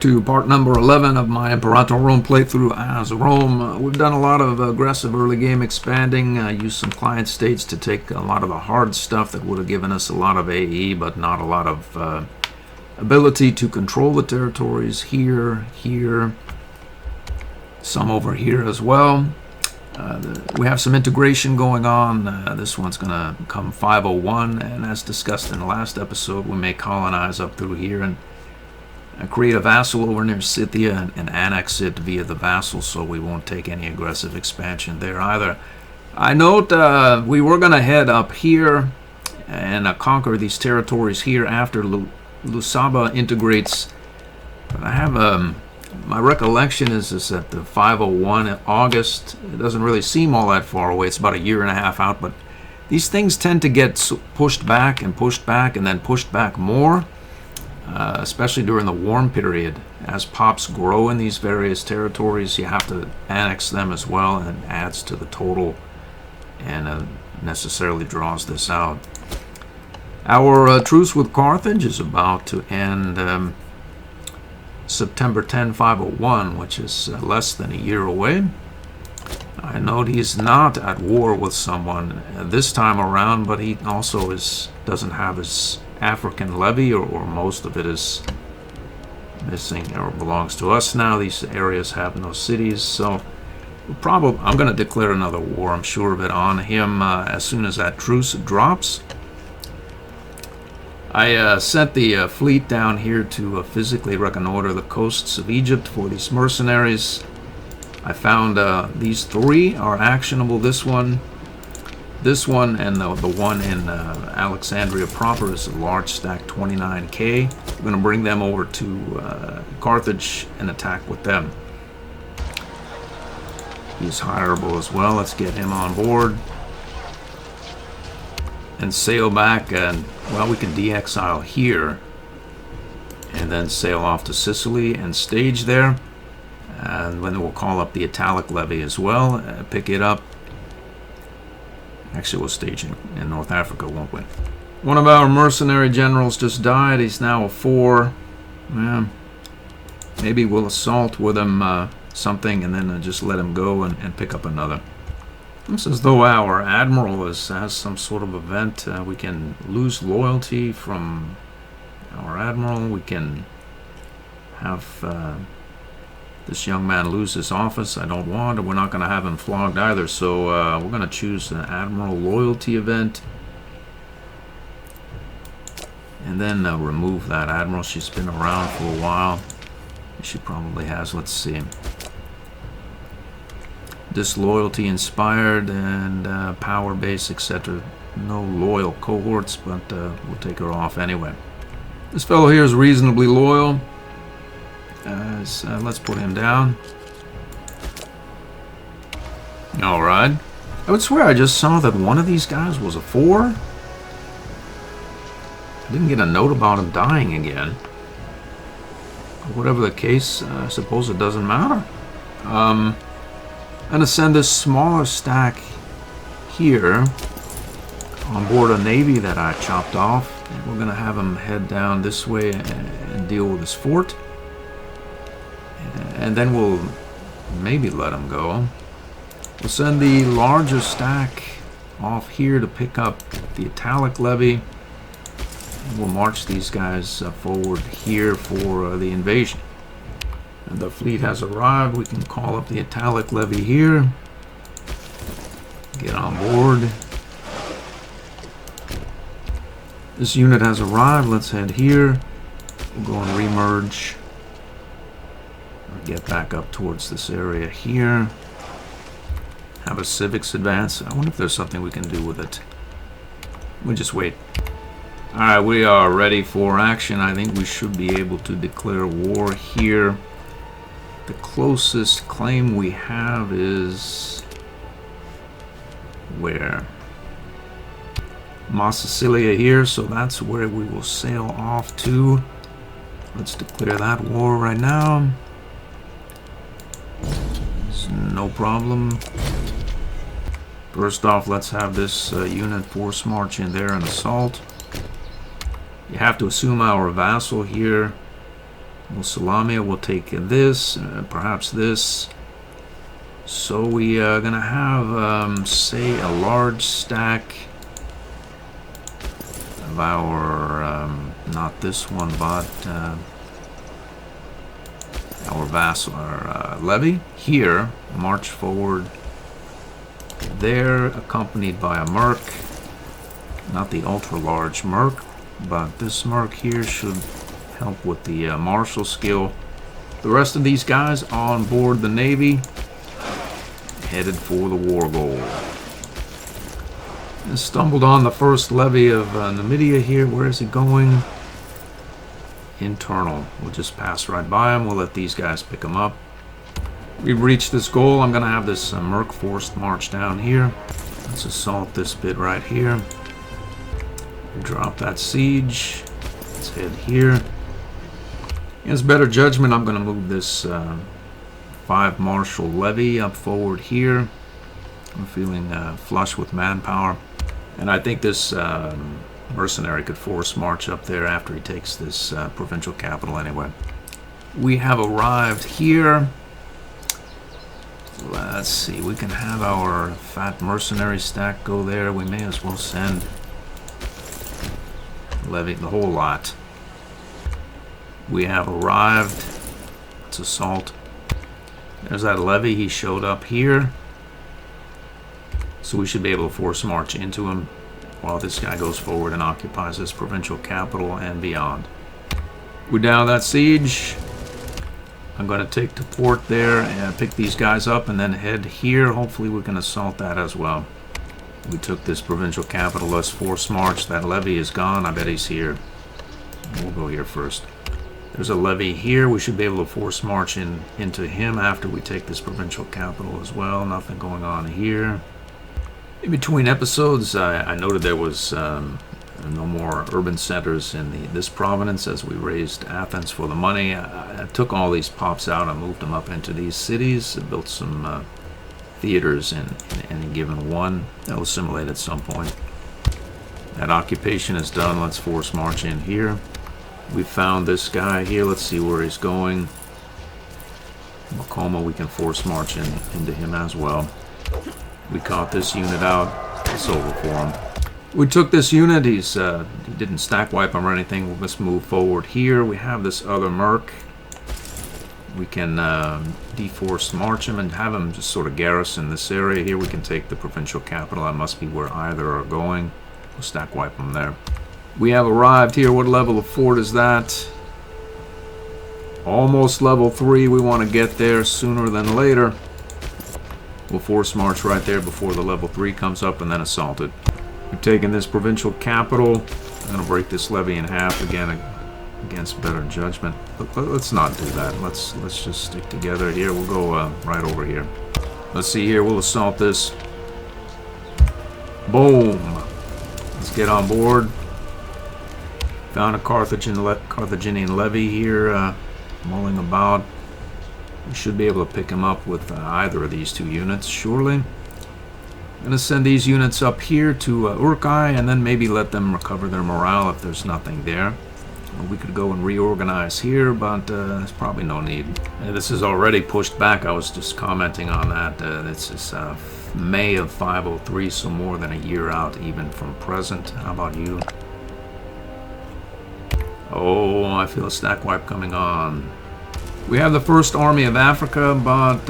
To part number 11 of my Imperator Rome playthrough as Rome. We've done a lot of aggressive early game expanding, used some client states to take a lot of the hard stuff that would have given us a lot of AE, but not a lot of ability to control the territories here, some over here as well. We have some integration going on. This one's going to come 501, and as discussed in the last episode, we may colonize up through here and create a vassal over near Scythia and annex it via the vassal, so we won't take any aggressive expansion there either. I note we were going to head up here and conquer these territories here after Lusaba integrates, but I have my recollection is that the 501 in August, it doesn't really seem all that far away. It's about a year and a half out, but these things tend to get pushed back and then pushed back more. Especially during the warm period. As pops grow in these various territories, you have to annex them as well, and it adds to the total and necessarily draws this out. Our truce with Carthage is about to end September 10, 501, which is less than a year away. I note he's not at war with someone this time around, but he also doesn't have his African levy, or most of it is missing or belongs to us now. These areas have no cities, so I'm going to declare another war, I'm sure of it, on him as soon as that truce drops. I sent the fleet down here to physically reconnoiter the coasts of Egypt for these mercenaries. I found these three are actionable. This one, and the one in Alexandria proper is a large stack, 29k. We're going to bring them over to Carthage and attack with them. He's hireable as well. Let's get him on board and sail back, and well, we can de-exile here and then sail off to Sicily and stage there. And then we'll call up the Italic levy as well, pick it up. Actually, we'll stage in North Africa, won't we? One of our mercenary generals just died. He's now a 4. Yeah. Maybe we'll assault with him something and then just let him go and pick up another. It's as though our admiral has some sort of event. We can lose loyalty from our admiral. We can have this young man lose his office. I don't want, and we're not going to have him flogged either, so we're going to choose an admiral loyalty event and then remove that admiral. She's been around for a while. She probably has, let's see, disloyalty inspired and power base, etc. No loyal cohorts, but we'll take her off anyway. This fellow here is reasonably loyal. Let's put him down. Alright. I would swear I just saw that one of these guys was a 4. I didn't get a note about him dying again. Whatever the case, I suppose it doesn't matter. I'm going to send this smaller stack here on board a navy that I chopped off. And we're going to have him head down this way and deal with this fort. And then we'll maybe let him go. We'll send the larger stack off here to pick up the Italic levy. And we'll march these guys forward here for the invasion. And the fleet has arrived. We can call up the Italic levy here. Get on board. This unit has arrived. Let's head here. We'll go and remerge. Get back up towards this area here. Have a civics advance. I wonder if there's something we can do with it. We'll just wait. Alright, we are ready for action. I think we should be able to declare war here. The closest claim we have is where? Massilia here, so that's where we will sail off to. Let's declare that war right now. No problem. First off, let's have this unit force march in there and assault. You have to assume our vassal here Salamia will take this, perhaps this. So we are going to have, say, a large stack of our, not this one, but our vassal, our levy here, march forward there, accompanied by a merc. Not the ultra-large merc, but this merc here should help with the martial skill. The rest of these guys on board the Navy, headed for the war goal. And stumbled on the first levy of Numidia here. Where is he going? Internal. We'll just pass right by him. We'll let these guys pick him up. We've reached this goal. I'm going to have this merc forced march down here. Let's assault this bit right here. Drop that siege. Let's head here. Against better judgment, I'm going to move this 5 martial levy up forward here. I'm feeling flush with manpower. And I think this mercenary could force march up there after he takes this provincial capital anyway. We have arrived here. Let's see, we can have our fat mercenary stack go there. We may as well send levy the whole lot. We have arrived. Let's assault. There's that levy. He showed up here. So we should be able to force march into him while this guy goes forward and occupies this provincial capital and beyond. We're down that siege. I'm going to take to port there and pick these guys up and then head here. Hopefully we can assault that as well. We took this provincial capital. Let's force march. That levy is gone. I bet he's here. We'll go here first. There's a levy here. We should be able to force march into him after we take this provincial capital as well. Nothing going on here. In between episodes, I noted there was no more urban centers in this province as we raised Athens for the money. I took all these pops out and moved them up into these cities. I built some theaters in any given one. That will assimilate at some point. That occupation is done. Let's force march in here. We found this guy here. Let's see where he's going. Macoma, we can force march into him as well. We caught this unit out. It's over for him. We took this unit. He didn't stack wipe him or anything. Let's move forward here. We have this other merc. We can de-force march him and have him just sort of garrison this area here. We can take the provincial capital. That must be where either are going. We'll stack wipe them there. We have arrived here. What level of fort is that? Almost level 3. We want to get there sooner than later. We'll force march right there before the level 3 comes up and then assault it. We've taken this provincial capital. I'm going to break this levy in half again against better judgment. But let's not do that. Let's just stick together here. We'll go right over here. Let's see here. We'll assault this. Boom. Let's get on board. Found a Carthaginian levy here mulling about. We should be able to pick him up with either of these 2 units, surely. I'm going to send these units up here to Urkai and then maybe let them recover their morale if there's nothing there. We could go and reorganize here, but there's probably no need. This is already pushed back. I was just commenting on that. This is May of 503, so more than a year out even from present. How about you? Oh, I feel a stack wipe coming on. We have the first army of Africa, but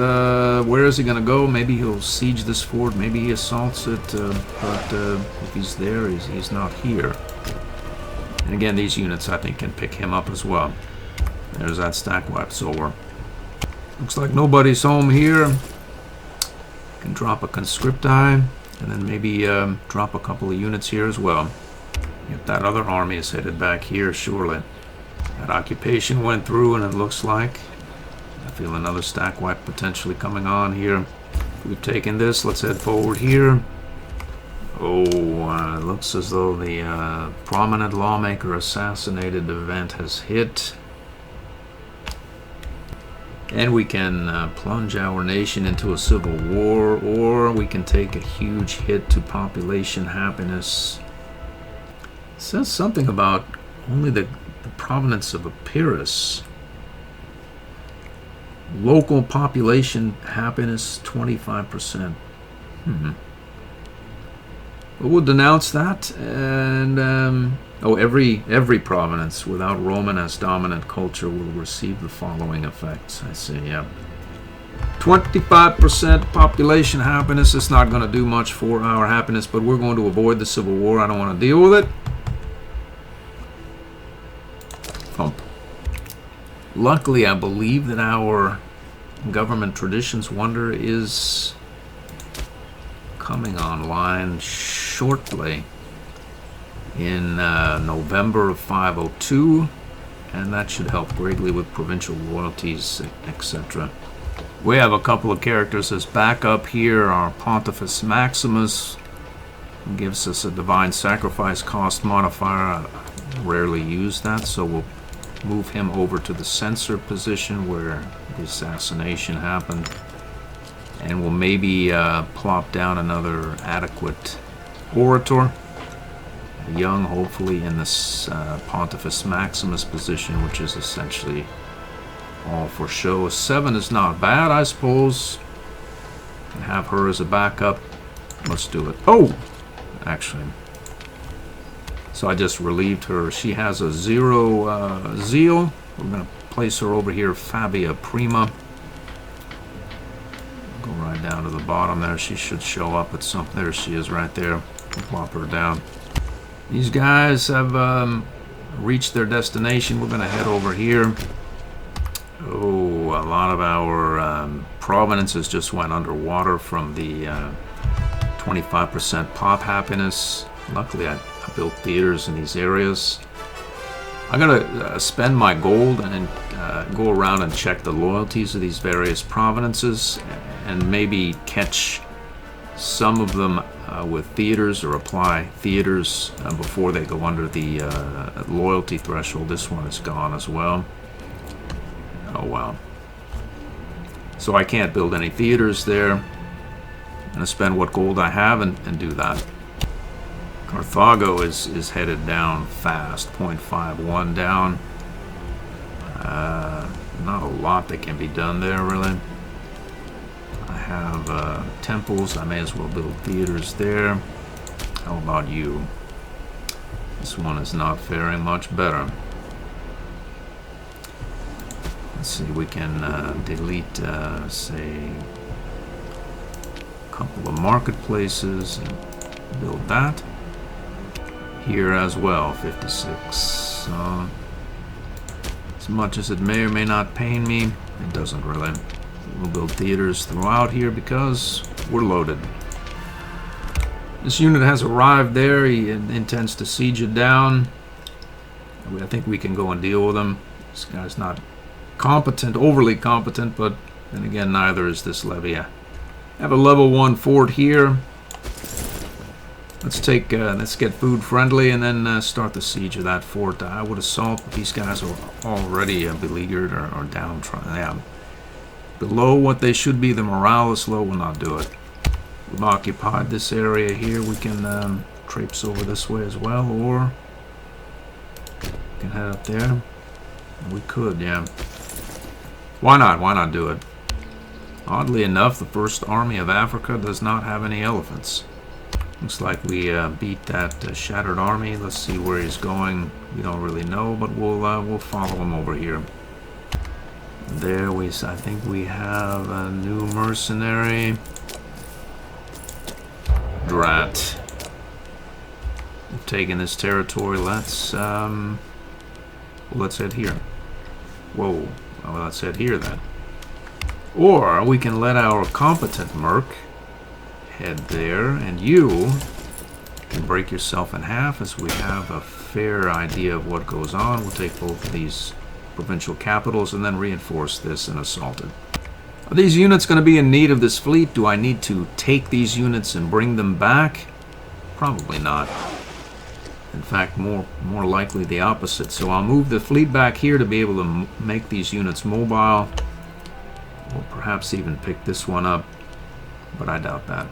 where is he going to go? Maybe he'll siege this fort. Maybe he assaults it, but if he's there, he's not here. And again, these units, I think, can pick him up as well. There's that stack wipe. So looks like nobody's home here. Can drop a conscripti, and then maybe drop a couple of units here as well. If that other army is headed back here, surely. That occupation went through, and it looks like I feel another stack wipe potentially coming on here. We've taken this. Let's head forward here. Oh, it looks as though the prominent lawmaker assassinated event has hit. And we can plunge our nation into a civil war, or we can take a huge hit to population happiness. It says something about only the province of Epirus Local population happiness 25%. But we'll denounce that. And every province without Roman as dominant culture will receive the following effects. I say, yeah. 25% population happiness. It's not going to do much for our happiness, but we're going to avoid the Civil War. I don't want to deal with it. Luckily, I believe that our government traditions wonder is coming online shortly in November of 502, and that should help greatly with provincial loyalties, etc. We have a couple of characters as backup here. Our Pontifex Maximus gives us a divine sacrifice cost modifier. I rarely use that, so we'll move him over to the censor position where the assassination happened, and we'll maybe plop down another adequate orator, young, hopefully, in this Pontifex Maximus position, which is essentially all for show. 7 is not bad, I suppose. Have her as a backup. Let's do it. Oh, actually. So I just relieved her. She has a 0 zeal. We're going to place her over here, Fabia Prima. Go right down to the bottom there. She should show up at some. There she is right there. Plop her down. These guys have reached their destination. We're going to head over here. Oh, a lot of our provinces just went underwater from the 25% pop happiness. Luckily, I built theaters in these areas. I'm gonna spend my gold and go around and check the loyalties of these various provinces, and maybe catch some of them with theaters, or apply theaters before they go under the loyalty threshold. This one is gone as well. Oh wow. So I can't build any theaters there. I'm gonna spend what gold I have and do that. Carthago is headed down fast, 0.51 down. Not a lot that can be done there, really. I have temples. I may as well build theaters there. How about you? This one is not faring much better. Let's see, we can delete, say, a couple of marketplaces and build that. Here as well, 56. As much as it may or may not pain me, it doesn't really. We'll build theaters throughout here because we're loaded. This unit has arrived there. He intends to siege it down. I think we can go and deal with him. This guy's not competent, overly competent, but then again, neither is this levy. I have a level 1 fort here. Let's get food friendly and then start the siege of that fort. I would assault, but these guys are already beleaguered or downtrodden. Yeah. Below what they should be, the morale is low, will not do it. We've occupied this area here. We can traipse over this way as well, or we can head up there. We could, yeah. Why not? Why not do it? Oddly enough, the First Army of Africa does not have any elephants. Looks like we beat that shattered army. Let's see where he's going. We don't really know, but we'll follow him over here. There I think we have a new mercenary. Drat. We've taken this territory. Let's head here. Whoa. Well, let's head here then. Or we can let our competent merc head there, and you can break yourself in half as we have a fair idea of what goes on. We'll take both of these provincial capitals and then reinforce this and assault it. Are these units going to be in need of this fleet? Do I need to take these units and bring them back? Probably not. In fact, more likely the opposite. So I'll move the fleet back here to be able to make these units mobile. We'll perhaps even pick this one up, but I doubt that.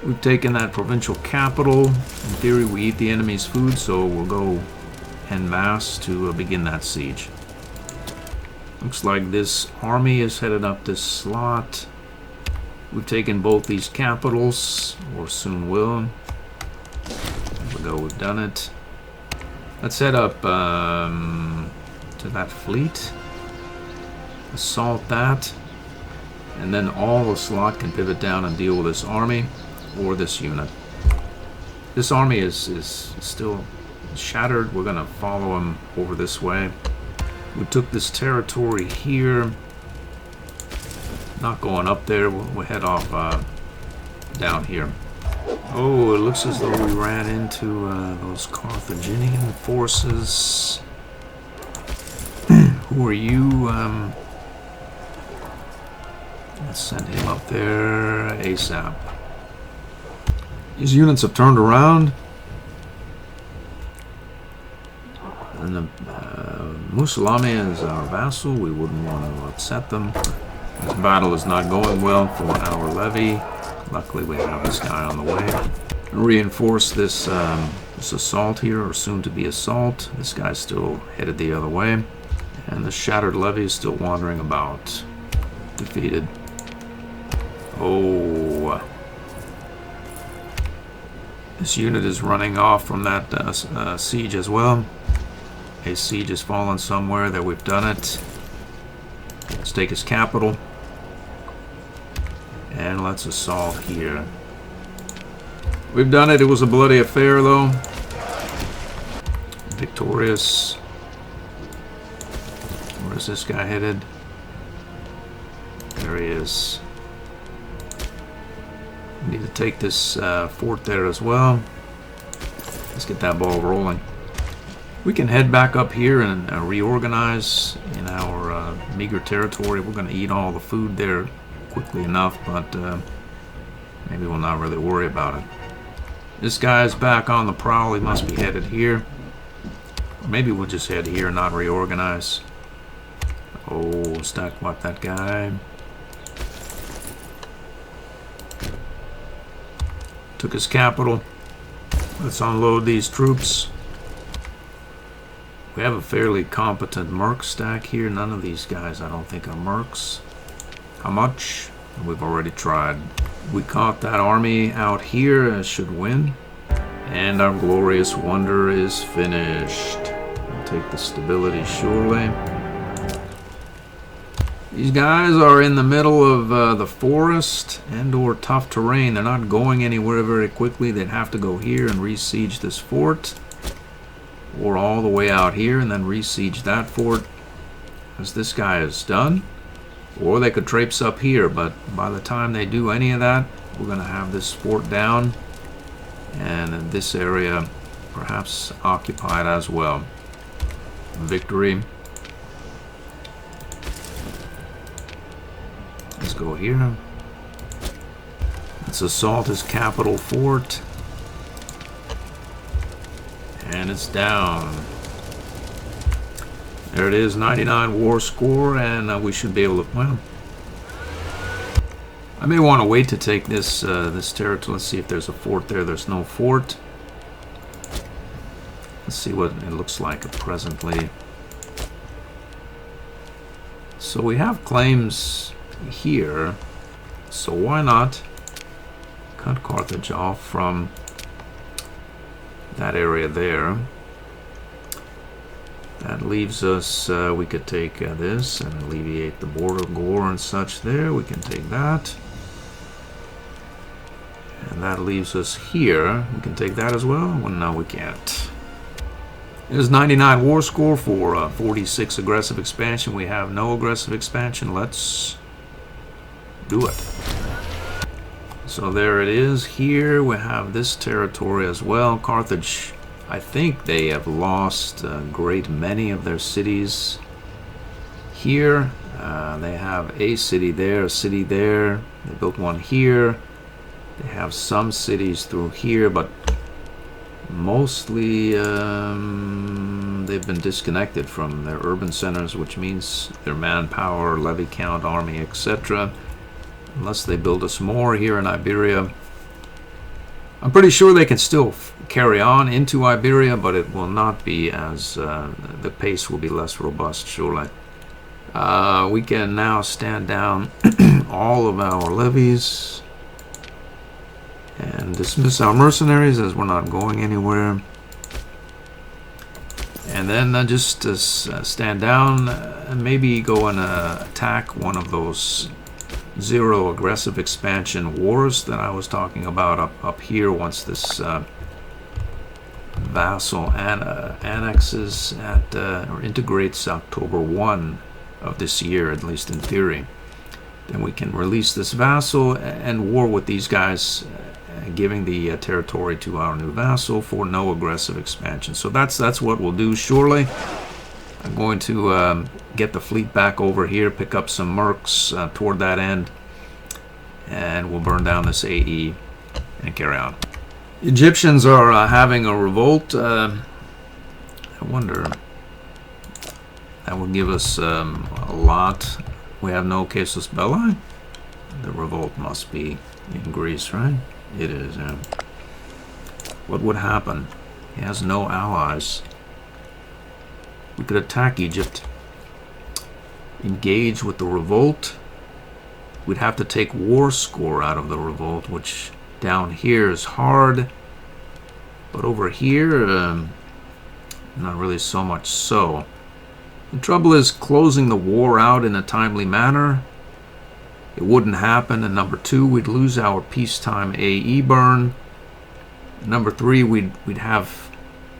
We've taken that provincial capital. In theory, we eat the enemy's food, so we'll go en masse to begin that siege. Looks like this army is headed up this slot. We've taken both these capitals, or soon will. There we go, we've done it. Let's head up to that fleet. Assault that. And then all the slot can pivot down and deal with this army or this unit. This army is still shattered. We're going to follow him over this way. We took this territory here. Not going up there. We'll head off down here. Oh, it looks as though we ran into those Carthaginian forces. Who are you? Let's send him up there ASAP. These units have turned around. And the Musulami is our vassal. We wouldn't want to upset them. This battle is not going well for our levy. Luckily, we have this guy on the way. Reinforce this this assault here, or soon to be assault. This guy's still headed the other way. And the shattered levy is still wandering about. Defeated. Oh. This unit is running off from that siege as well. A siege has fallen somewhere. There, we've done it. Let's take his capital. And let's assault here. We've done it. It was a bloody affair, though. Victorious. Where's this guy headed? There he is. We need to take this fort there as well. Let's get that ball rolling. We can head back up here and reorganize in our meager territory. We're going to eat all the food there quickly enough, but maybe we'll not really worry about it. This guy's back on the prowl. He must be headed here. Or maybe we'll just head here and not reorganize. Oh, stack wipe that guy. Took his capital. Let's unload these troops. We have a fairly competent merc stack here. None of these guys I don't think are mercs. How much? We've already tried. We caught that army out here. Should win. And our glorious wonder is finished. We'll take the stability surely. These guys are in the middle of the forest and or tough terrain. They're not going anywhere very quickly. They'd have to go here and re-siege this fort. Or all the way out here and then re-siege that fort, as this guy is done. Or they could traipse up here, but by the time they do any of that, we're going to have this fort down. And this area perhaps occupied as well. Victory. Let's go here. Let's assault his capital fort. And it's down. There it is, 99 war score, and we should be able to, well, I may want to wait to take this this territory. Let's see if there's a fort there. There's no fort. Let's see what it looks like presently. So we have claims here, so why not cut Carthage off from that area there. That leaves us, we could take this and alleviate the border gore and such there. We can take that. And that leaves us here. We can take that as well. Well, no, we can't. There's 99 war score for 46 aggressive expansion. We have no aggressive expansion. Let's do it. So there it is. Here we have this territory as well. Carthage, I think they have lost a great many of their cities. Here they have a city there, a city there. They built one here. They have some cities through here, but mostly they've been disconnected from their urban centers, which means their manpower, levy count, army, etc. Unless they build us more here in Iberia. I'm pretty sure they can still carry on into Iberia, but it will not be as, the pace will be less robust, surely. We can now stand down all of our levies and dismiss our mercenaries as we're not going anywhere. And then just stand down and maybe go and attack one of those 0 aggressive expansion wars that I was talking about up here once this vassal annexes at or integrates October 1 of this year, at least in theory. Then we can release this vassal and war with these guys, giving the territory to our new vassal for no aggressive expansion. So that's what we'll do shortly. I'm going to get the fleet back over here, pick up some mercs toward that end, and we'll burn down this AE and carry on. Egyptians are having a revolt. I wonder, that would give us a lot. We have no casus belli. The revolt must be in Greece, right? It is, yeah. What would happen? He has no allies. We could attack Egypt, engage with the revolt. We'd have to take war score out of the revolt, which down here is hard. But over here, not really so much so. The trouble is closing the war out in a timely manner. It wouldn't happen. And number 2, we'd lose our peacetime AE burn. Number 3, we'd have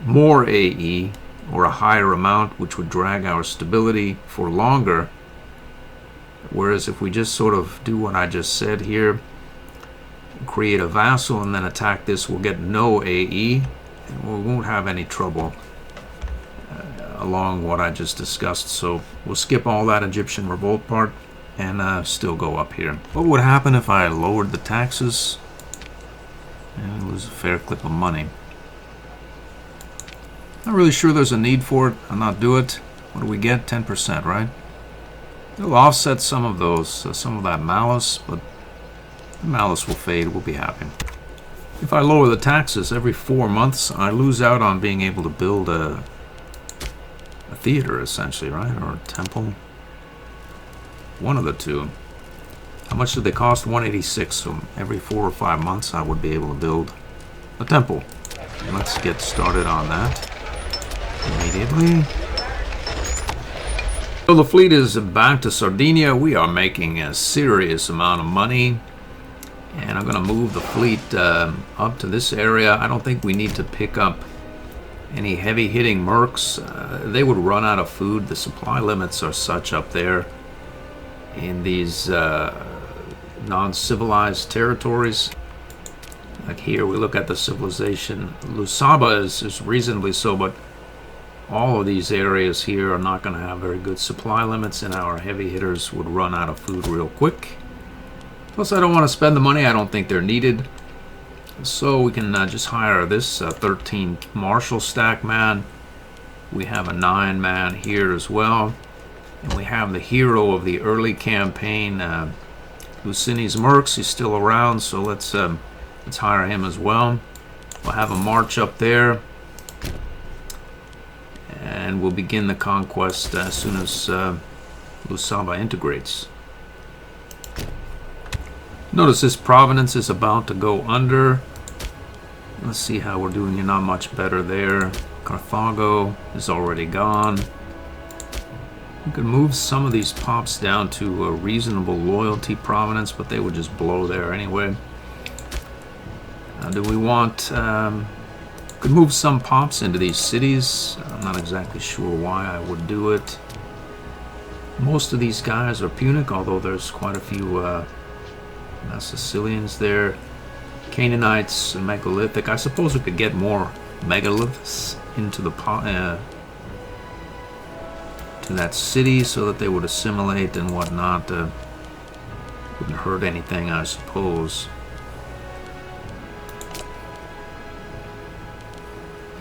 more AE or a higher amount, which would drag our stability for longer. Whereas if we just sort of do what I just said here, create a vassal and then attack this, we'll get no AE and we won't have any trouble along what I just discussed. So we'll skip all that Egyptian revolt part and still go up here. What would happen if I lowered the taxes? And lose a fair clip of money. Not really sure there's a need for it. I'll not do it. What do we get? 10%, right? It'll offset some of those, some of that malice, but the malice will fade. We'll be happy. If I lower the taxes every 4 months, I lose out on being able to build a theater, essentially, right? Or a temple. One of the two. How much did they cost? 186. So every 4 or 5 months, I would be able to build a temple. Let's get started on that immediately. So the fleet is back to Sardinia. We are making a serious amount of money. And I'm going to move the fleet up to this area. I don't think we need to pick up any heavy-hitting mercs. They would run out of food. The supply limits are such up there in these non-civilized territories. Like here, we look at the civilization. Lusaba is reasonably so, but all of these areas here are not going to have very good supply limits, and our heavy hitters would run out of food real quick. Plus, I don't want to spend the money. I don't think they're needed. So we can just hire this 13 Marshal stack man. We have a 9-man here as well. And we have the hero of the early campaign, Lucini's Mercs. He's still around, so let's hire him as well. We'll have a march up there. And we'll begin the conquest as soon as Lusaba integrates. Notice this province is about to go under. Let's see how we're doing. You're not much better there. Carthago is already gone. We could move some of these pops down to a reasonable loyalty province, but they would just blow there anyway. Do we want... could move some pops into these cities. I'm not exactly sure why I would do it. Most of these guys are Punic, although there's quite a few Sicilians there. Canaanites and megalithic. I suppose we could get more megaliths into the to that city so that they would assimilate and whatnot. Wouldn't hurt anything, I suppose.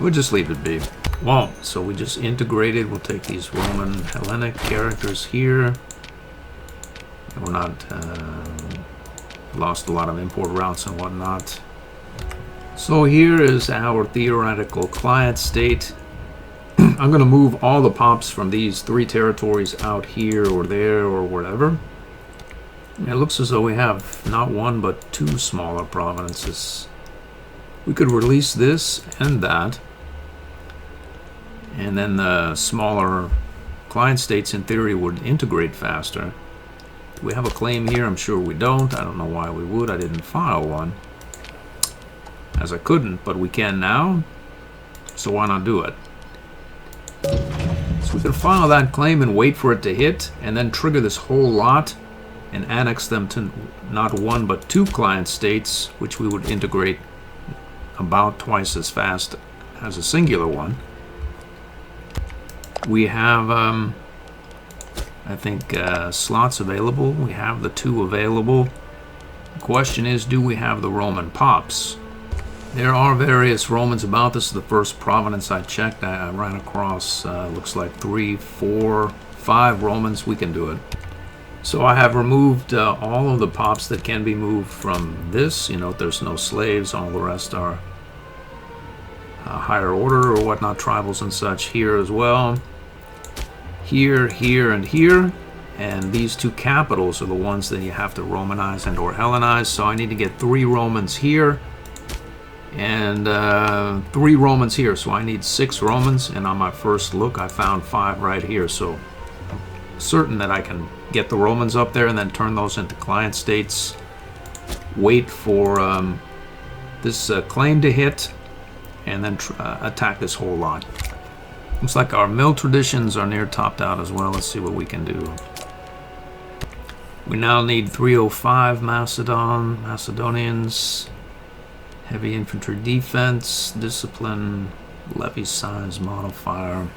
We'll just leave it be. Well, so we just integrated. We'll take these Roman Hellenic characters here. We're not lost a lot of import routes and whatnot. So here is our theoretical client state. I'm going to move all the pops from these 3 territories out here or there or wherever. It looks as though we have not 1 but 2 smaller provinces. We could release this and that, and then the smaller client states in theory would integrate faster. Do we have a claim here? I'm sure we don't. I don't know why we would. I didn't file one, as I couldn't, but we can now, so why not do it? So we could file that claim and wait for it to hit, and then trigger this whole lot and annex them to not 1 but 2 client states, which we would integrate about twice as fast as a singular one. We have, I think, slots available. We have the 2 available. The question is, do we have the Roman pops? There are various Romans about. This is the first province I checked. I ran across, looks like 3, 4, 5 Romans. We can do it. So I have removed all of the pops that can be moved from this. You note there's no slaves. All the rest are higher order or whatnot, tribals and such here as well. Here, here, and here. And these 2 capitals are the ones that you have to Romanize and or Hellenize. So I need to get 3 Romans here and 3 Romans here. So I need 6 Romans. And on my first look, I found 5 right here. So I'm certain that I can get the Romans up there and then turn those into client states. Wait for this claim to hit, and then attack this whole lot. Looks like our mill traditions are near topped out as well. Let's see what we can do. We now need 305 Macedonians, heavy infantry defense, discipline, levy size modifier.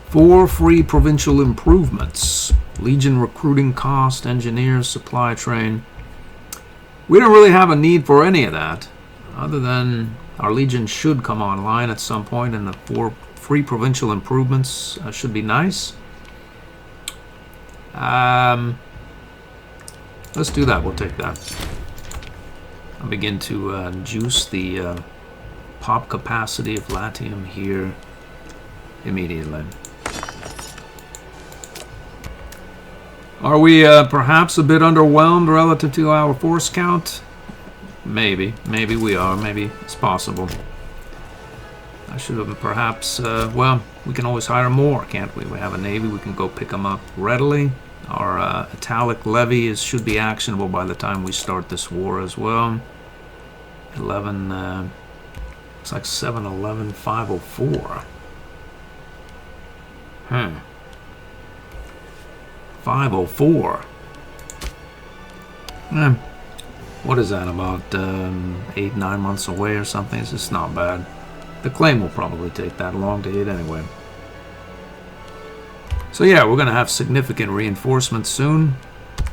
4 free provincial improvements, legion recruiting cost, engineers, supply train. We don't really have a need for any of that, other than our legion should come online at some point, and the 4 free provincial improvements should be nice. Let's do that. We'll take that. I'll begin to juice the pop capacity of Latium here immediately. Are we perhaps a bit underwhelmed relative to our force count? Maybe we are. Maybe it's possible. I should have perhaps, well, we can always hire more, can't we? We have a navy, we can go pick them up readily. Our italic levy should be actionable by the time we start this war as well. 11, looks like 711, 504. 504. What is that, about 8-9 months away or something? It's just not bad. The claim will probably take that long to hit anyway. So yeah, we're going to have significant reinforcements soon.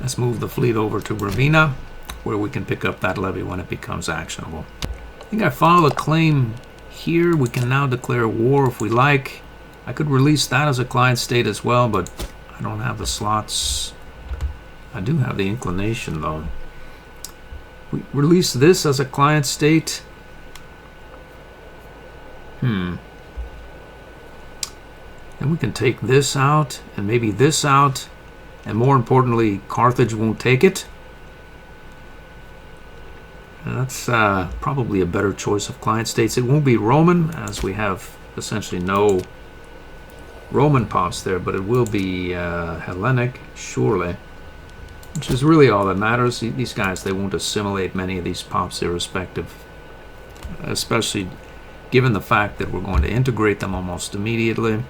Let's move the fleet over to Ravenna, where we can pick up that levy when it becomes actionable. I think I filed a claim here. We can now declare war if we like. I could release that as a client state as well, but I don't have the slots. I do have the inclination though. We release this as a client state. And we can take this out and maybe this out, and more importantly, Carthage won't take it. And that's probably a better choice of client states. It won't be Roman, as we have essentially no Roman pops there, but it will be Hellenic, surely, which is really all that matters. These guys, they won't assimilate many of these pops irrespective, especially given the fact that we're going to integrate them almost immediately.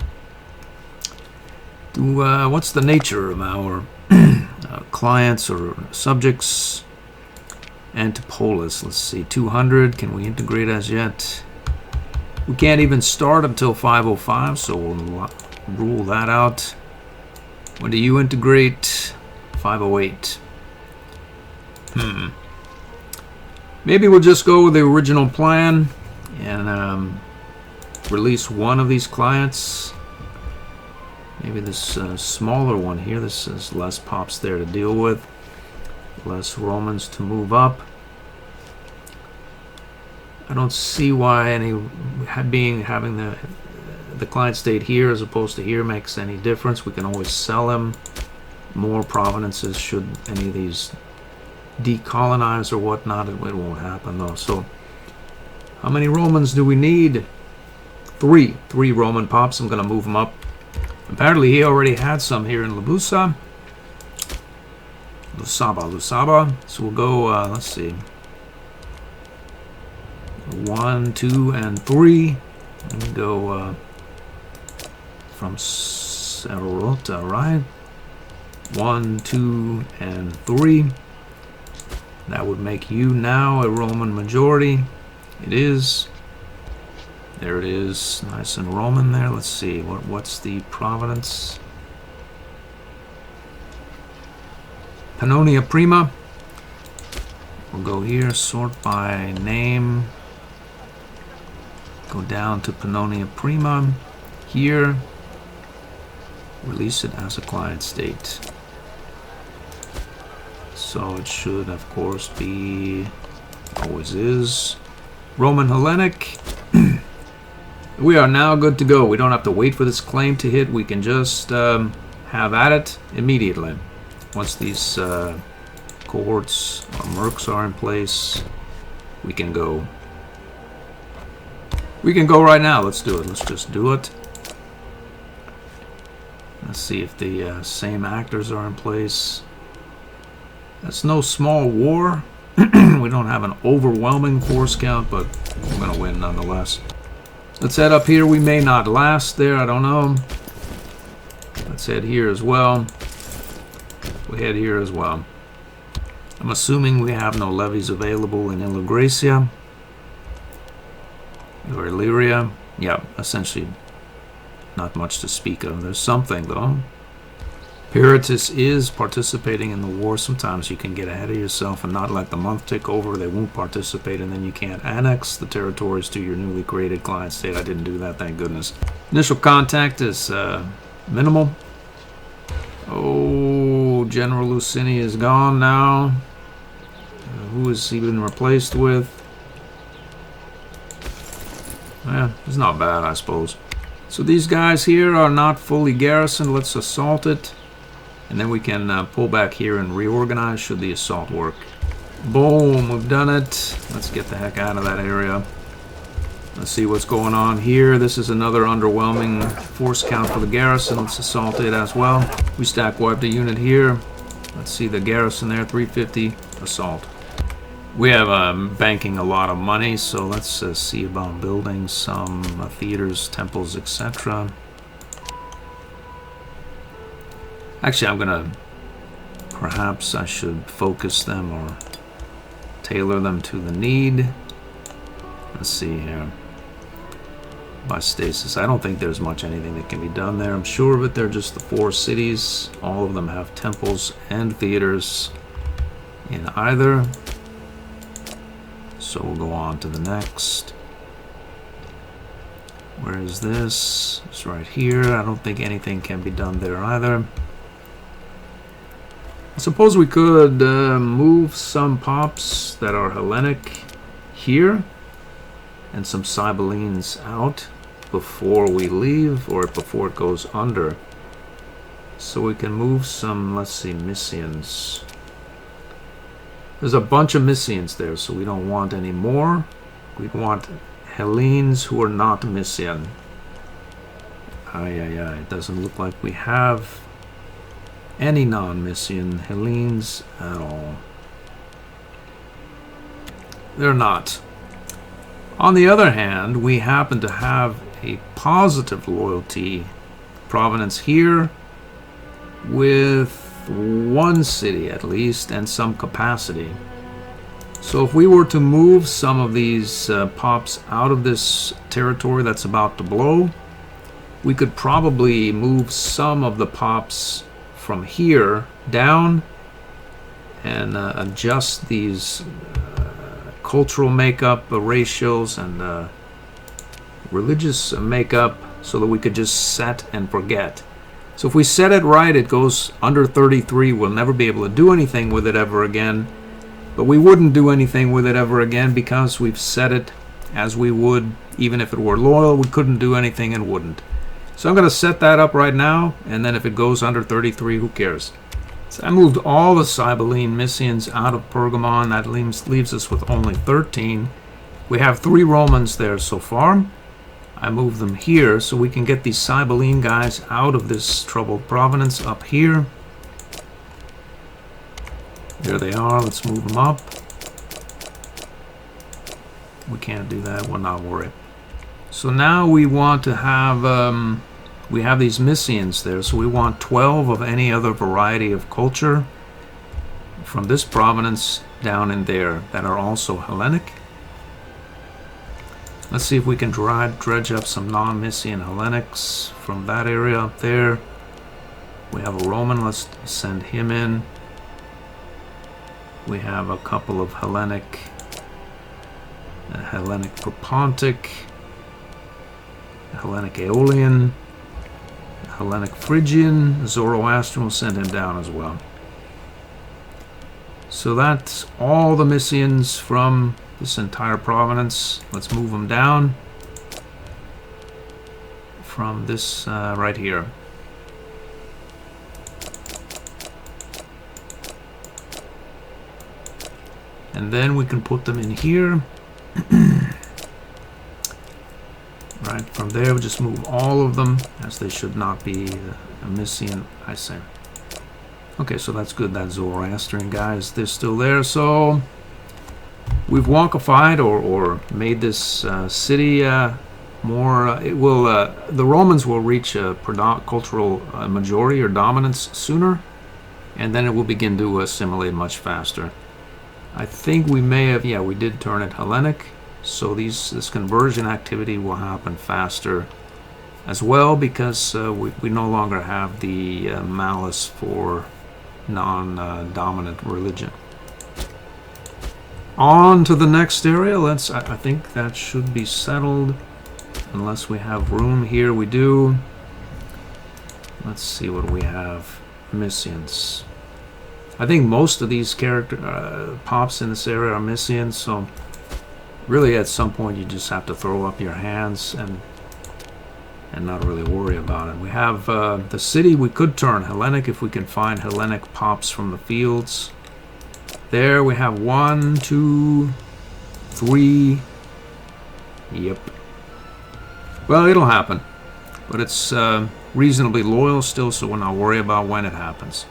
What's the nature of our clients or subjects? Antipolis, let's see, 200. Can we integrate as yet? We can't even start until 505, so we'll rule that out. When do you integrate? 508. Maybe we'll just go with the original plan and release one of these clients. Maybe this smaller one here. This is less pops there to deal with, less Romans to move up. I don't see why any having the the client state here as opposed to here makes any difference. We can always sell him more provinces should any of these decolonize or whatnot. It won't happen though. So how many Romans do we need? Three Roman pops. I'm going to move them up. Apparently he already had some here in Lusaba. So we'll go, let's see, 1, 2, and 3. And we go from Serota, right? 1, 2, and 3. That would make you now a Roman majority. It is. There it is, nice and Roman there. Let's see, what's the province? Pannonia Prima. We'll go here, sort by name. Go down to Pannonia Prima. Here, release it as a client state. So it should, of course, be, always is, Roman Hellenic. We are now good to go. We don't have to wait for this claim to hit. We can just have at it immediately. Once these cohorts or mercs are in place, we can go. We can go right now. Let's do it. Let's just do it. Let's see if the same actors are in place. That's no small war. We don't have an overwhelming force count, but we're going to win nonetheless. Let's head up here. We may not last there. I don't know. Let's head here as well. We head here as well. I'm assuming we have no levies available in Illa Gracia or Illyria. Yeah, essentially not much to speak of. There's something though. Imperator is participating in the war. Sometimes you can get ahead of yourself and not let the month tick over. They won't participate, and then you can't annex the territories to your newly created client state. I didn't do that, thank goodness. Initial contact is minimal. Oh, General Lucini is gone now. Who has he been replaced with? Yeah, it's not bad, I suppose. So these guys here are not fully garrisoned. Let's assault it. And then we can pull back here and reorganize should the assault work. Boom, we've done it. Let's get the heck out of that area. Let's see what's going on here. This is another underwhelming force count for the garrison. Let's assault it as well. We stack wiped a unit here. Let's see the garrison there, 350, assault. We have banking a lot of money, so let's see about building some theaters, temples, etc. Actually, I'm gonna, perhaps I should focus them or tailor them to the need. Let's see here. By stasis, I don't think there's much anything that can be done there. I'm sure of it. They're just the 4 cities. All of them have temples and theaters in either. So we'll go on to the next. Where is this? It's right here. I don't think anything can be done there either. I suppose we could move some pops that are Hellenic here and some Cybelines out before we leave, or before it goes under. So we can move some, let's see, Mysians. There's a bunch of Mysians there, so we don't want any more. We want Hellenes who are not Mysian. It doesn't look like we have any non-Mysian Hellenes at all. They're not. On the other hand, we happen to have a positive loyalty provenance here with 1 city at least and some capacity. So if we were to move some of these pops out of this territory that's about to blow, we could probably move some of the pops from here down and adjust these cultural makeup ratios and religious makeup so that we could just set and forget. So if we set it right, it goes under 33. We'll never be able to do anything with it ever again. But we wouldn't do anything with it ever again because we've set it as we would even if it were loyal. We couldn't do anything and wouldn't. So I'm going to set that up right now, and then if it goes under 33, who cares? So I moved all the Cybele Mysians out of Pergamon. That leaves us with only 13. We have 3 Romans there so far. I moved them here so we can get these Cybele guys out of this troubled province up here. There they are. Let's move them up. We can't do that. We'll not worry. So now we want to have... we have these Mysians there, so we want 12 of any other variety of culture from this province down in there that are also Hellenic. Let's see if we can dredge up some non-Mysian Hellenics from that area up there. We have a Roman, let's send him in. We have a couple of Hellenic, Hellenic Propontic, Hellenic Aeolian, Hellenic Phrygian, Zoroastrian, we'll send him down as well. So that's all the Mysians from this entire province. Let's move them down from this right here. And then we can put them in here. Right, from there we just move all of them, as they should not be a Mysian, I say. Okay, so that's good. That Zoroastrian guys, they're still there. So we've wonkified or made this city more. It will. The Romans will reach a cultural majority or dominance sooner, and then it will begin to assimilate much faster. I think we may have. Yeah, we did turn it Hellenic. So this conversion activity will happen faster as well, because we no longer have the malice for non-dominant religion. On to the next area. I think that should be settled, unless we have room here. We do. Let's see what we have. Mysians. I think most of these pops in this area are Mysians, so really at some point you just have to throw up your hands and not really worry about it. We have the city. We could turn Hellenic if we can find Hellenic pops from the fields. There we have 1, 2, 3. Yep. Well, it'll happen, but it's reasonably loyal still, so we'll not worry about when it happens.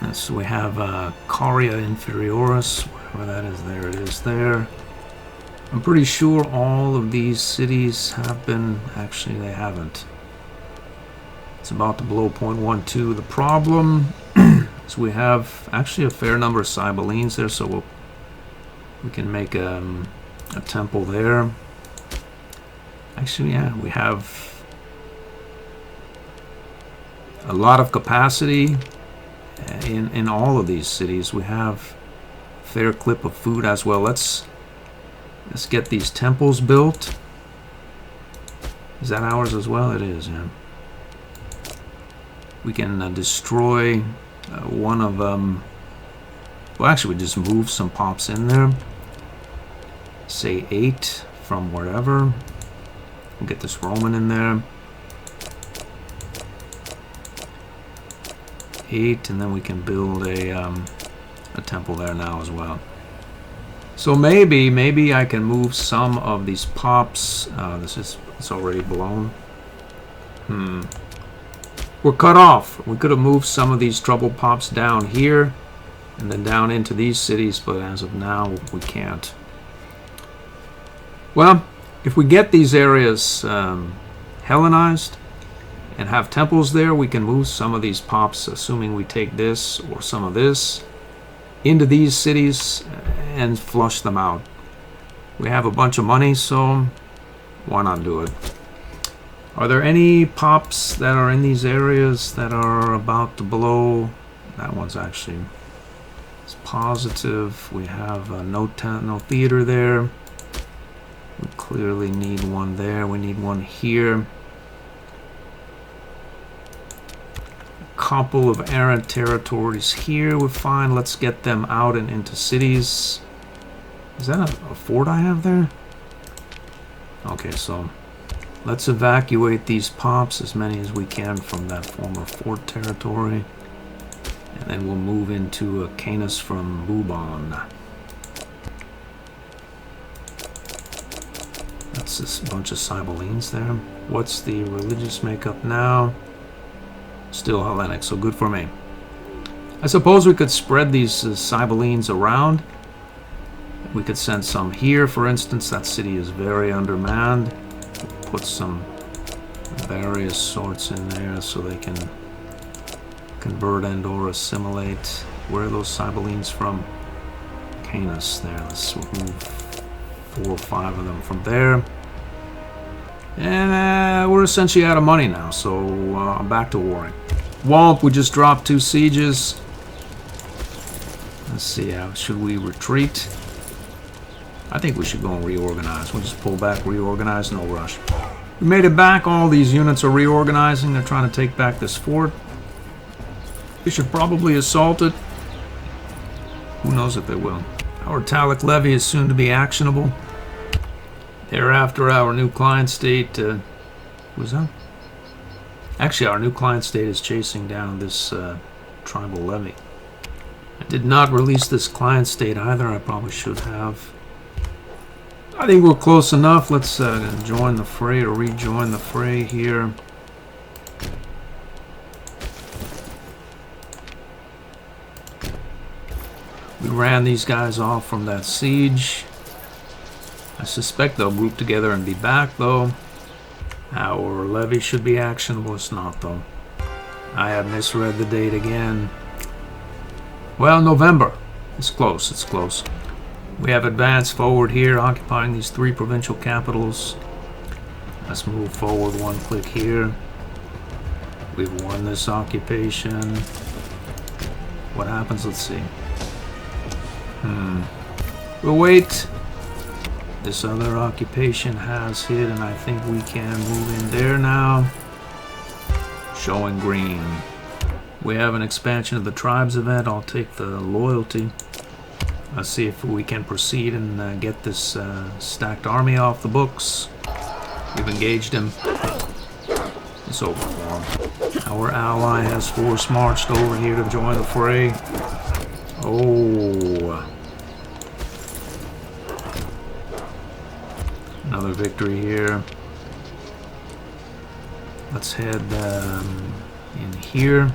And so we have Caria Inferioris, whatever that is. There it is there. I'm pretty sure all of these cities have been... Actually, they haven't. It's about to blow 0.12. The problem is we have actually a fair number of Cybelenes there, so we can make a temple there. Actually, yeah, we have a lot of capacity in all of these cities. We have a fair clip of food as well. Let's get these temples built. Is that ours as well? It is, yeah. We can destroy one of them. Well, actually, we just move some pops in there. Say 8 from wherever. We'll get this Roman in there. 8, and then we can build a temple there now as well. So maybe I can move some of these pops. It's already blown. We're cut off. We could have moved some of these troubled pops down here and then down into these cities, but as of now we can't. Well, if we get these areas Hellenized and have temples there, we can move some of these pops, assuming we take this or some of this, into these cities and flush them out. We have a bunch of money, so why not do it? Are there any pops that are in these areas that are about to blow? That one's actually it's positive. We have no theater there. We clearly need one there. We need one here. Couple of errant territories here. We're fine. Let's get them out and into cities. Is that a fort I have there? Okay, so Let's evacuate these pops, as many as we can, from that former fort territory. And then we'll move into a Canis from Bubon. That's this bunch of Cybelines there. What's the religious makeup now? Still Hellenic, so good for me. I suppose we could spread these Cybelines around. We could send some here, for instance. That city is very undermanned. Put some various sorts in there so they can convert and or assimilate. Where are those Cybelines from? Canis there. Let's remove 4 or 5 of them from there. And we're essentially out of money now, so I'm back to warring. Womp, we just dropped 2 sieges. Let's see, should we retreat? I think we should go and reorganize. We'll just pull back, reorganize, no rush. We made it back. All these units are reorganizing. They're trying to take back this fort. We should probably assault it. Who knows if they will. Our Italic levy is soon to be actionable. Thereafter, our new client state... who's that? Actually, our new client state is chasing down this tribal levy. I did not release this client state either. I probably should have. I think we're close enough. Let's join the fray or rejoin the fray here. We ran these guys off from that siege. I suspect they'll group together and be back, though. Our levy should be actionable. It's not, though. I have misread the date again. Well, November. It's close. It's close. We have advanced forward here, occupying these 3 provincial capitals. Let's move forward 1 click here. We've won this occupation. What happens? Let's see. We'll wait. This other occupation has hit, and I think we can move in there now. Showing green. We have an expansion of the tribes event. I'll take the loyalty. Let's see if we can proceed and get this stacked army off the books. We've engaged him. It's over for him. Our ally has force marched over here to join the fray. Oh. Another victory here. Let's head in here.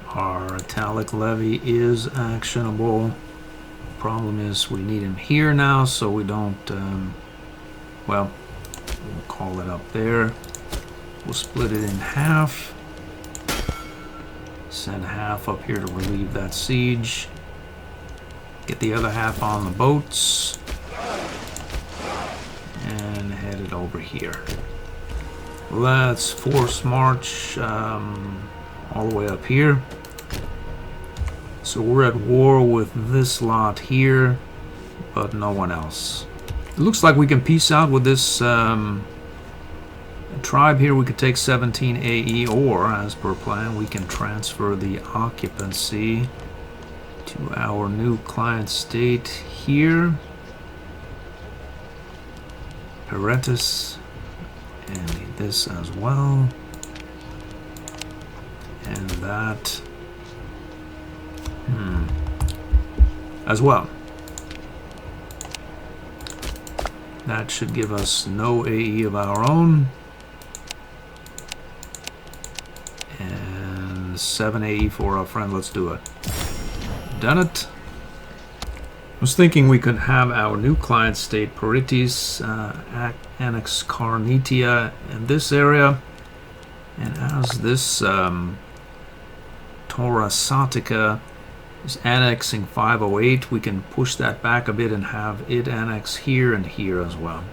Our Italic levy is actionable. Problem is we need him here now, so we don't, well, we'll call it up there. We'll split it in half. Send half up here to relieve that siege. Get the other half on the boats. And head it over here. Let's force march all the way up here. So we're at war with this lot here, but no one else. It looks like we can peace out with this tribe here. We could take 17 AE, or as per plan, we can transfer the occupancy to our new client state here. Parentis, and this as well. And that as well. That should give us no AE of our own. And 7 AE for our friend. Let's do it. Done it. I was thinking we could have our new client state, Peritis, annex Carnitia in this area. And as this Torasatica is annexing 508, we can push that back a bit and have it annex here and here as well.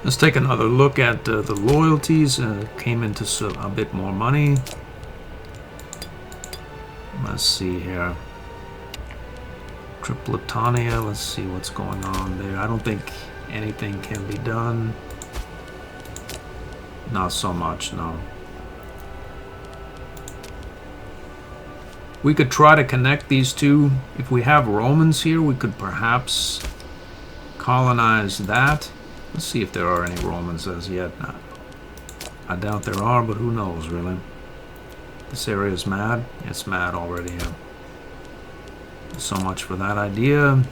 Let's take another look at the loyalties. Came into a bit more money. Let's see here. Tripletania, let's see what's going on there. I don't think anything can be done. Not so much, no. We could try to connect these two. If we have Romans here, we could perhaps colonize that. Let's see if there are any Romans as yet. I doubt there are, but who knows, really. This area is mad. It's mad already, yeah. So much for that idea.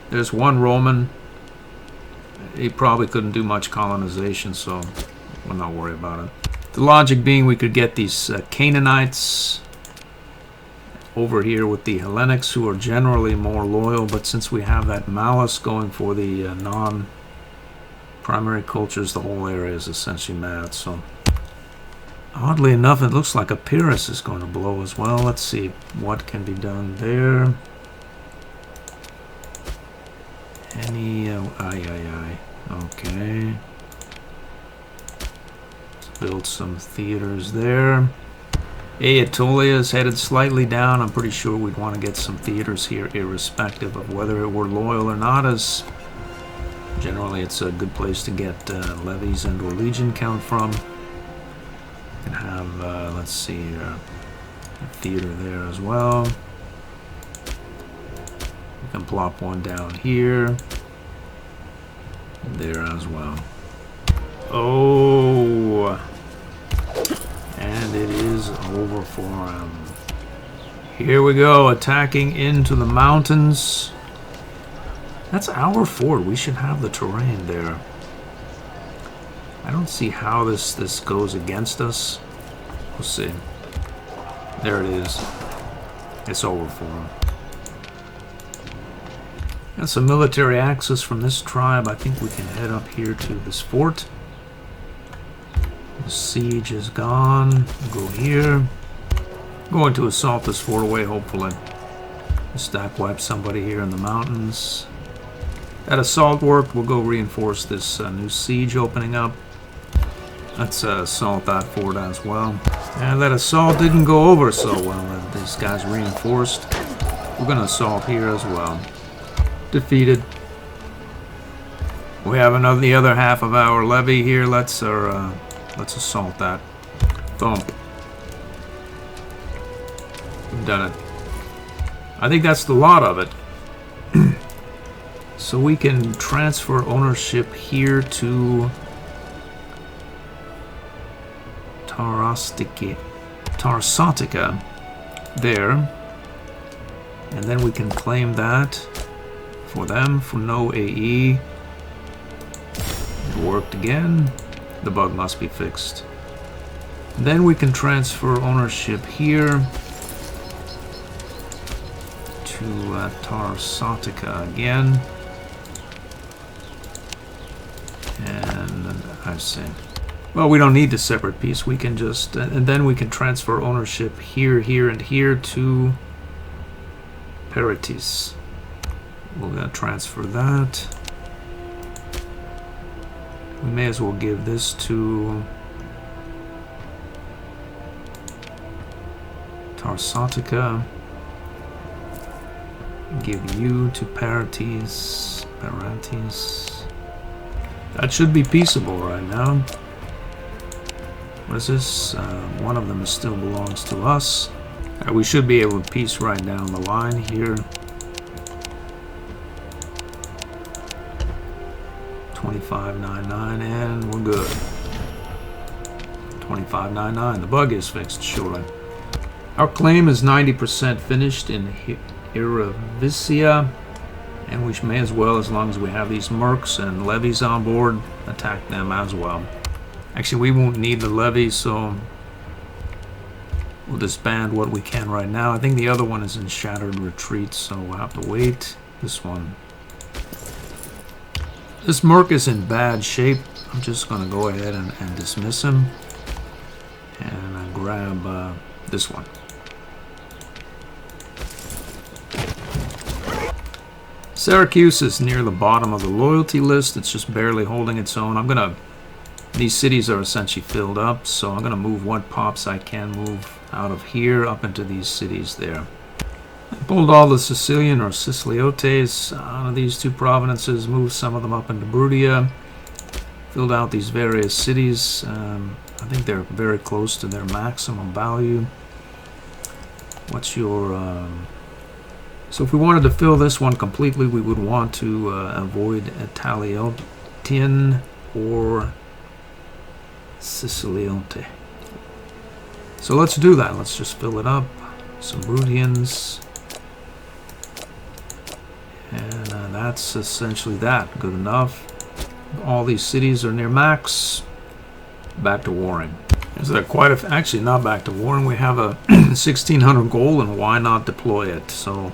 There's one Roman. He probably couldn't do much colonization, so we'll not worry about it. The logic being we could get these Canaanites over here with the Hellenics, who are generally more loyal, but since we have that malice going for the non-primary cultures, the whole area is essentially mad. So oddly enough, it looks like Epirus is going to blow as well. Let's see what can be done there. Any okay. Let's build some theaters there. Aetolia is headed slightly down. I'm pretty sure we'd want to get some theaters here, irrespective of whether we're loyal or not, as generally it's a good place to get levies and or legion count from. You can have, let's see, a theater there as well. You can plop one down here, there as well. Oh! And it is over for him. Here we go, attacking into the mountains. That's our fort. We should have the terrain there. I don't see how this goes against us. We'll see. There it is. It's over for him. Got some military access from this tribe. I think we can head up here to this fort. The siege is gone. We'll go here. Going to assault this fort away, hopefully. Stack wipe somebody here in the mountains. That assault worked. We'll go reinforce this new siege opening up. Let's assault that fort as well. And that assault didn't go over so well. These guys reinforced. We're going to assault here as well. Defeated. We have the other half of our levy here. Let's assault that. Thump. We've done it. I think that's the lot of it. So we can transfer ownership here to Tarsatica there. And then we can claim that for them for no AE. It worked again. The bug must be fixed. Then we can transfer ownership here to Tarsatica again. And I say, well, we don't need the separate piece. We can just, and then we can transfer ownership here, here, and here to Peritis. We'll transfer that. We may as well give this to Tarsatica. Give you to Paratis. That should be peaceable right now. What is this? One of them still belongs to us. We should be able to peace right down the line here. 2599, and we're good. 2599. The bug is fixed, surely. Our claim is 90% finished in Irevisia, and we may as well, as long as we have these mercs and levies on board, attack them as well. Actually, we won't need the levies, so we'll disband what we can right now. I think the other one is in Shattered Retreat, so we'll have to wait. This one. This merc is in bad shape. I'm just going to go ahead and dismiss him. And grab this one. Syracuse is near the bottom of the loyalty list. It's just barely holding its own. These cities are essentially filled up, so I'm going to move what pops I can move out of here up into these cities there. I pulled all the Sicilian or Siciliotes out of these two provinces, moved some of them up into Brutia, filled out these various cities. I think they're very close to their maximum value. What's your... So if we wanted to fill this one completely, we would want to avoid Bruttian or Siciliote. So let's do that. Let's just fill it up. Some Bruttians. And that's essentially that. Good enough. All these cities are near max. Back to warring. Is there quite a... Actually, not back to warring. We have a 1600 gold, and why not deploy it? So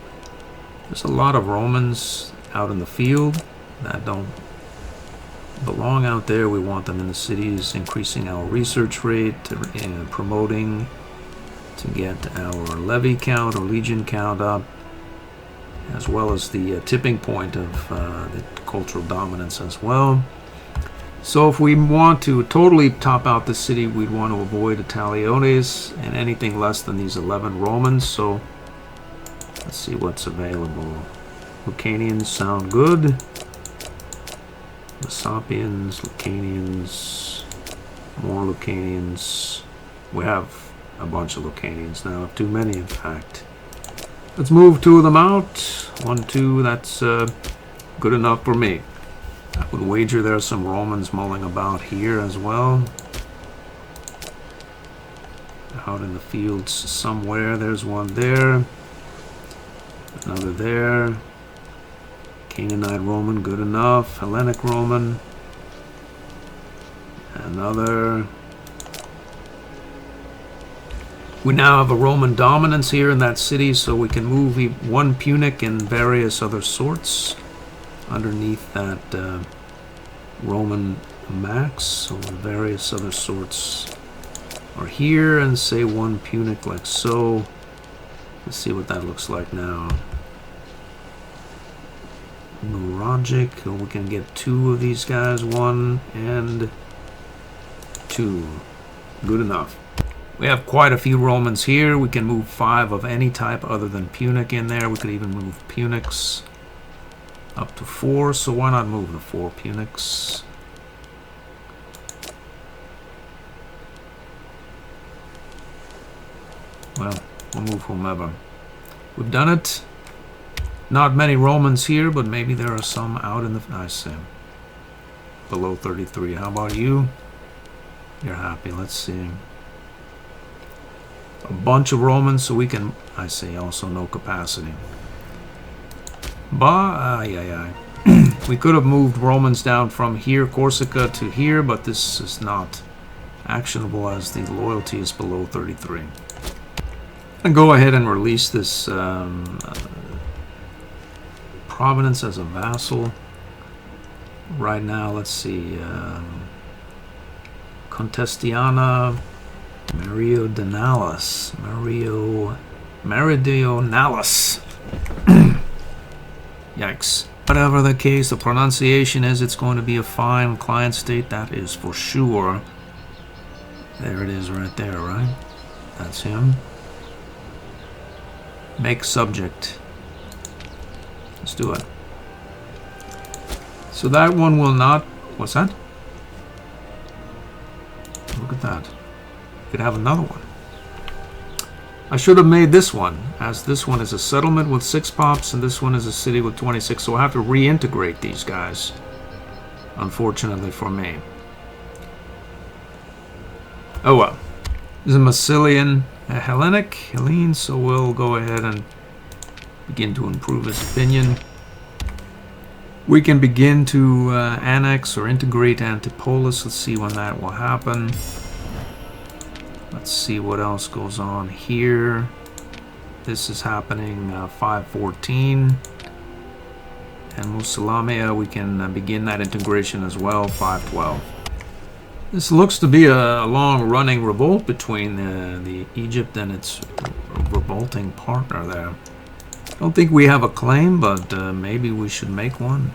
there's a lot of Romans out in the field that don't belong out there. We want them in the cities, increasing our research rate, promoting to get our levy count or legion count up, as well as the tipping point of the cultural dominance as well. So if we want to totally top out the city, we'd want to avoid Italiones and anything less than these 11 Romans. So let's see what's available. Lucanians sound good. Messapians, Lucanians, more Lucanians. We have a bunch of Lucanians now, too many in fact. Let's move 2 of them out. 1, 2, that's good enough for me. I would wager there are some Romans mulling about here as well. Out in the fields somewhere. There's one there. Another there. Canaanite Roman, good enough. Hellenic Roman. Another. We now have a Roman dominance here in that city, so we can move 1 Punic and various other sorts underneath that Roman max. So various other sorts are here, and say 1 Punic like so. Let's see what that looks like now. Neurologic, we can get 2 of these guys, 1 and 2. Good enough. We have quite a few Romans here. We can move 5 of any type other than Punic in there. We could even move Punics up to 4, so why not move the 4 Punics? Well, we'll move whomever. We've done it. Not many Romans here, but maybe there are some out in the... I see. Below 33. How about you? You're happy. Let's see. A bunch of Romans, so we can... I say also no capacity. We could have moved Romans down from here, Corsica, to here, but this is not actionable as the loyalty is below 33. And go ahead and release this Providence as a vassal. Right now, let's see. Contestiana Meridionalis. Meridionalis. Yikes. Whatever the case, the pronunciation is, it's going to be a fine client state, that is for sure. There it is right there, right? That's him. Make subject. Let's do it. So that one will not... What's that? Look at that. Could have another one. I should have made this one, as this one is a settlement with 6 pops and this one is a city with 26, so I'll have to reintegrate these guys, unfortunately for me. Oh well. This is a Massilian, a Hellene, so we'll go ahead and begin to improve his opinion. We can begin to annex or integrate Antipolis. Let's see when that will happen. Let's see what else goes on here. This is happening 514. And Musalamia, we can begin that integration as well, 512. This looks to be a long-running revolt between the Egypt and its revolting partner there. I don't think we have a claim, but maybe we should make one.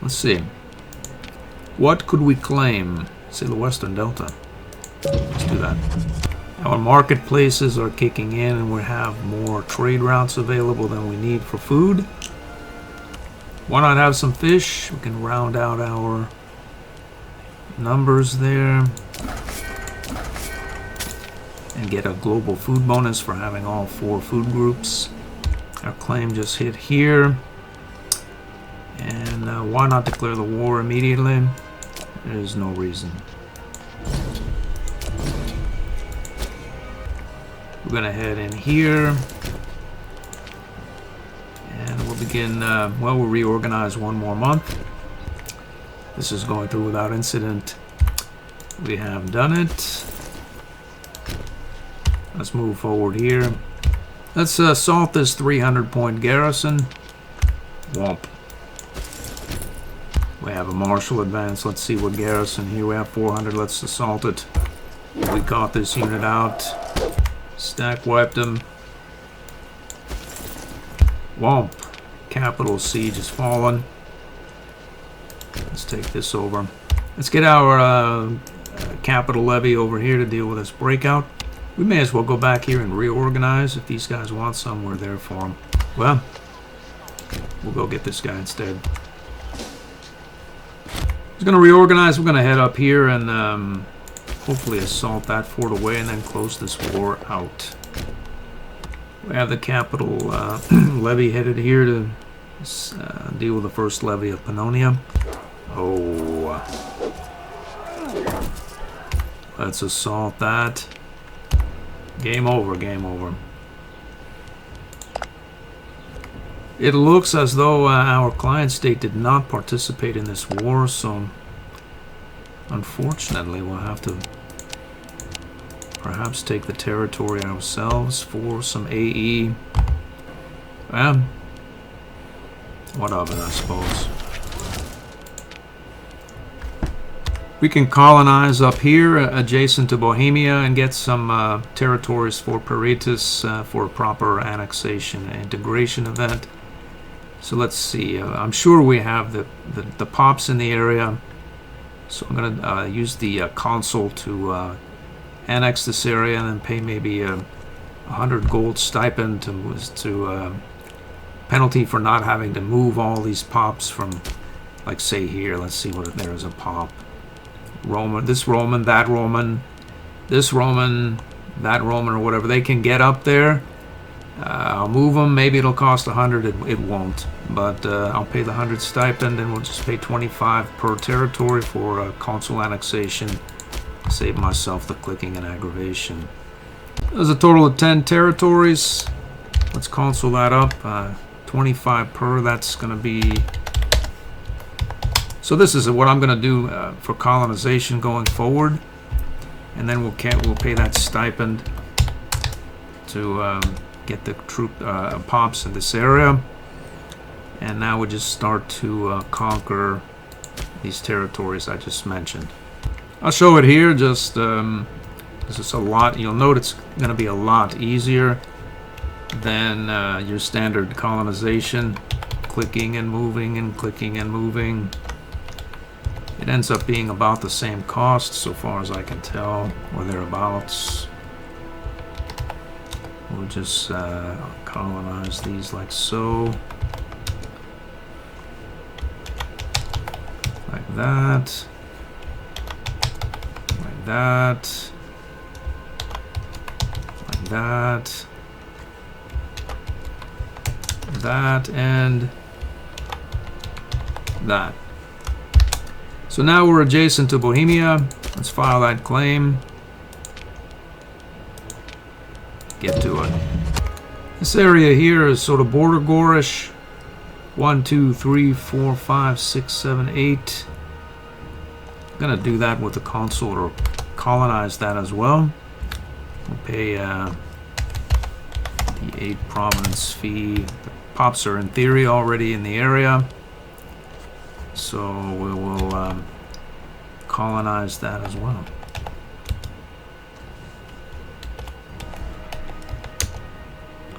Let's see. What could we claim? Say the Western Delta. Let's do that. Our marketplaces are kicking in and we have more trade routes available than we need for food. Why not have some fish? We can round out our numbers there and get a global food bonus for having all 4 food groups. Our claim just hit here. And why not declare the war immediately? There's no reason. We're going to head in here. And we'll begin, well, we'll reorganize one more month. This is going through without incident. We have done it. Let's move forward here. Let's assault this 300-point garrison. Womp. We have a martial advance. Let's see what garrison here. We have 400. Let's assault it. We caught this unit out. Stack wiped them. Womp. Capital siege is fallen. Let's take this over. Let's get our capital levy over here to deal with this breakout. We may as well go back here and reorganize. If these guys want some, we're there for them. Well, we'll go get this guy instead. He's going to reorganize. We're going to head up here and hopefully assault that fort away and then close this war out. We have the capital levy headed here to deal with the first levy of Pannonia. Oh. Let's assault that. Game over, game over. It looks as though our client state did not participate in this war, so unfortunately we'll have to perhaps take the territory ourselves for some AE. Well, what of it, I suppose. We can colonize up here adjacent to Bohemia and get some territories for Imperator for a proper annexation and integration event. So let's see. I'm sure we have the pops in the area. So I'm going to use the consul to annex this area and then pay maybe 100 gold stipend to penalty for not having to move all these pops from, like, say here. Let's see what there's a pop. Roman, this Roman, that Roman, this Roman, that Roman, or whatever. They can get up there. I'll move them. Maybe it'll cost 100. It won't. But I'll pay the 100 stipend, and we'll just pay 25 per territory for consul annexation. Save myself the clicking and aggravation. There's a total of 10 territories. Let's consul that up. 25 per. That's going to be... So this is what I'm going to do for colonization going forward, and then we'll pay that stipend to get the troop pops in this area, and now we just start to conquer these territories I just mentioned. I'll show it here. Just this is a lot. You'll note it's going to be a lot easier than your standard colonization, clicking and moving and clicking and moving. It ends up being about the same cost so far as I can tell, or thereabouts. We'll just colonize these like so. Like that. Like that. Like that. That and that. So now we're adjacent to Bohemia. Let's file that claim. Get to it. This area here is sort of border gorish. 1, 2, 3, 4, 5, 6, 7, 8. I'm gonna do that with the consul or colonize that as well. We'll pay the 8 prominence fee. The pops are in theory already in the area. So we will colonize that as well.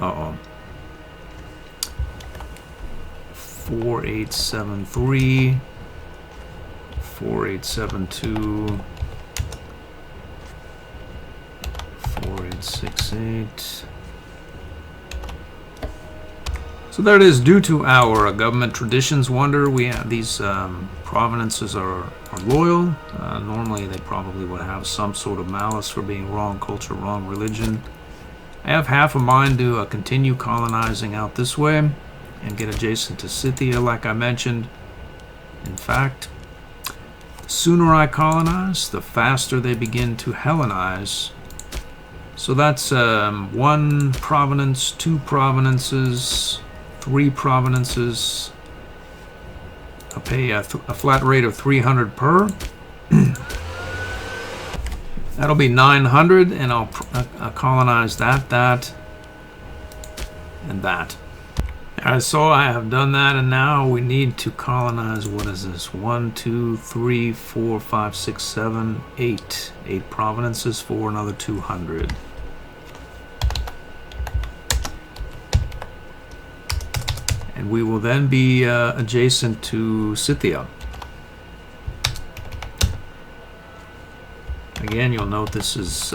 Uh-oh. 4873, 4872, 4868. So there it is. Due to our government traditions wonder, we have these provenances are loyal. Normally they probably would have some sort of malice for being wrong culture, wrong religion. I have half a mind to continue colonizing out this way. and get adjacent to Scythia, like I mentioned. In fact, the sooner I colonize, the faster they begin to Hellenize. So that's 1 province, 2 provinces, 3 provinces. I'll pay a flat rate of 300 per. That'll be 900, and I'll colonize that, and that. So I have done that, and now we need to colonize, what is this? 1, 2, 3, 4, 5, 6, 7, 8. 8 provinces for another 200. And we will then be adjacent to Scythia. Again, you'll note this is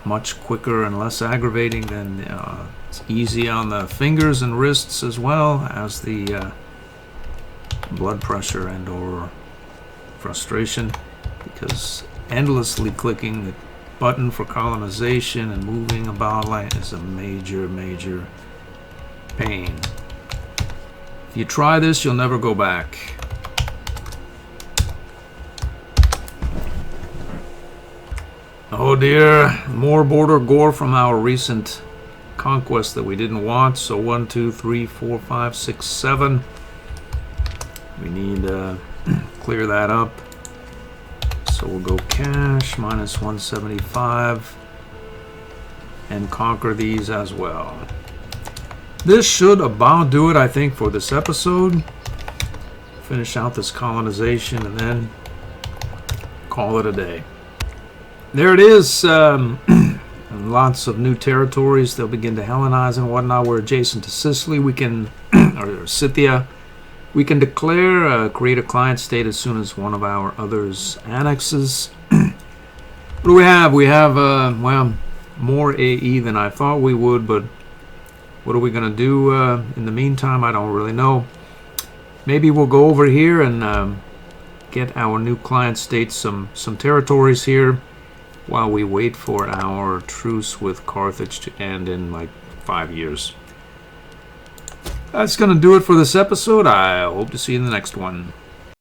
much quicker and less aggravating than it's easy on the fingers and wrists, as well as the blood pressure and or frustration, because endlessly clicking the button for colonization and moving about like is a major pain. If you try this, you'll never go back. Oh dear, more border gore from our recent conquest that we didn't want. So 1, 2, 3, 4, 5, 6, 7. We need to clear that up. So we'll go cash minus 175 and conquer these as well. This should about do it, I think, for this episode. Finish out this colonization and then call it a day. There it is. Lots of new territories. They'll begin to Hellenize and whatnot. We're adjacent to Sicily. We can, or Scythia. We can declare, create a client state as soon as one of our others annexes. What do we have? We have, well, more AE than I thought we would, but what are we going to do in the meantime? I don't really know. Maybe we'll go over here and get our new client state some territories here, while we wait for our truce with Carthage to end in like 5 years. That's going to do it for this episode. I hope to see you in the next one.